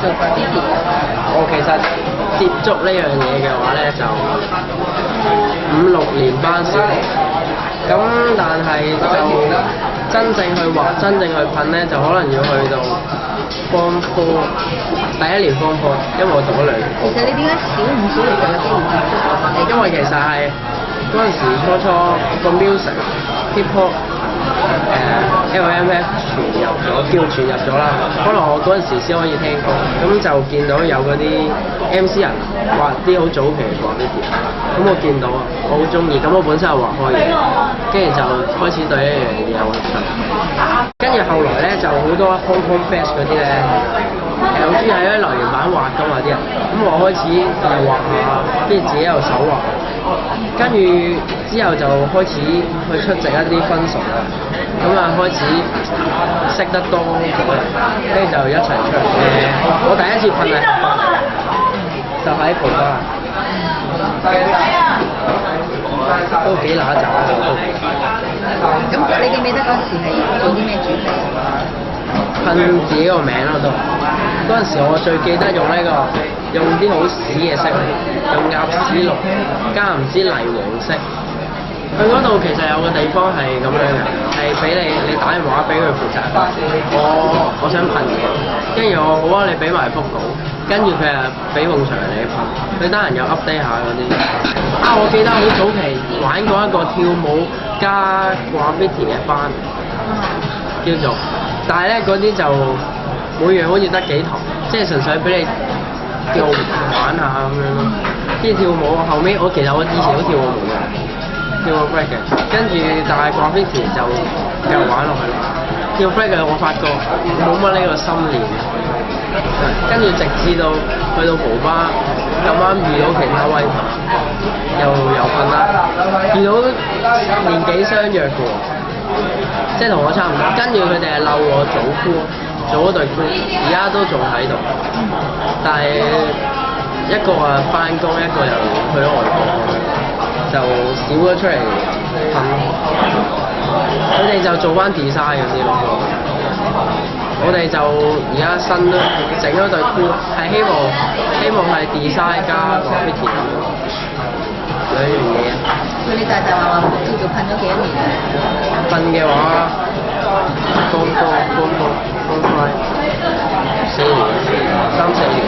做 graffiti 嘅話？我其實接觸呢樣嘢嘅話咧，就5、6年班小學，咁但係就真正去畫、真正去噴咧，就可能要去到Form 4第1年Form 4，因為我讀咗2年。其實你點解小5、小6就有機會接觸啊？因為其實係嗰陣時初個 music hip hop LMF 傳入咗啦，可能我嗰陣時先可以聽歌，咁就見到有嗰啲 MC 人畫啲好早期嘅graffiti，咁我見到啊，我好中意，咁我本身係畫開嘅，跟住就開始對呢樣嘢有興趣。跟住後來咧就好多 Hong Kong Fest 嗰啲咧，好中意喺啲留言板畫噶嘛啲人，咁我開始就畫下，跟住自己又手畫，跟住之後就開始去出席一啲function啦，咁啊開始識得多咗，跟住就一齊出嚟。我第一次噴係合法，就喺蒲巴，都幾揦雜啊！咁你記唔記得嗰時係做啲咩主題？噴自己個名咯都。嗰陣時我最記得用用啲好屎嘅色，用鴨屎綠加唔知泥黃色。佢嗰度其實有個地方係咁樣嘅，係俾你打電話俾佢負責。我想噴嘢，跟住我好啊，你俾埋幅稿，跟住佢啊俾埲牆你噴，佢得閒又 update 下嗰啲。啊，我記得好早期玩過一個跳舞加 graffiti 嘅班，叫做，但係咧嗰啲就每樣好似得幾堂，即係純粹俾你跳玩下咁樣咯。跟住跳舞，後尾我其實以前都跳過舞嘅。跳個 break 嘅，跟住但係 graffiti 就繼續玩落去咯。跳 break 嘅我發覺冇乜呢個心練，跟住直至到去到蒲巴咁啱遇到其他威又噴啦，遇到年紀相若嘅喎，即係同我差唔多。跟住佢哋係嬲我組 crew，做嗰隊 crew，而家都仲喺度，但係一個啊翻工，一個又去咗外國。就少咗出嚟噴，佢哋就做翻 design 嗰啲咯。我哋就而家新都整咗對 crew，係希望係 design 加 graffiti 兩樣嘢。佢哋大話叫做噴咗幾多年啊？噴嘅話，Form 4 4年，3、4年。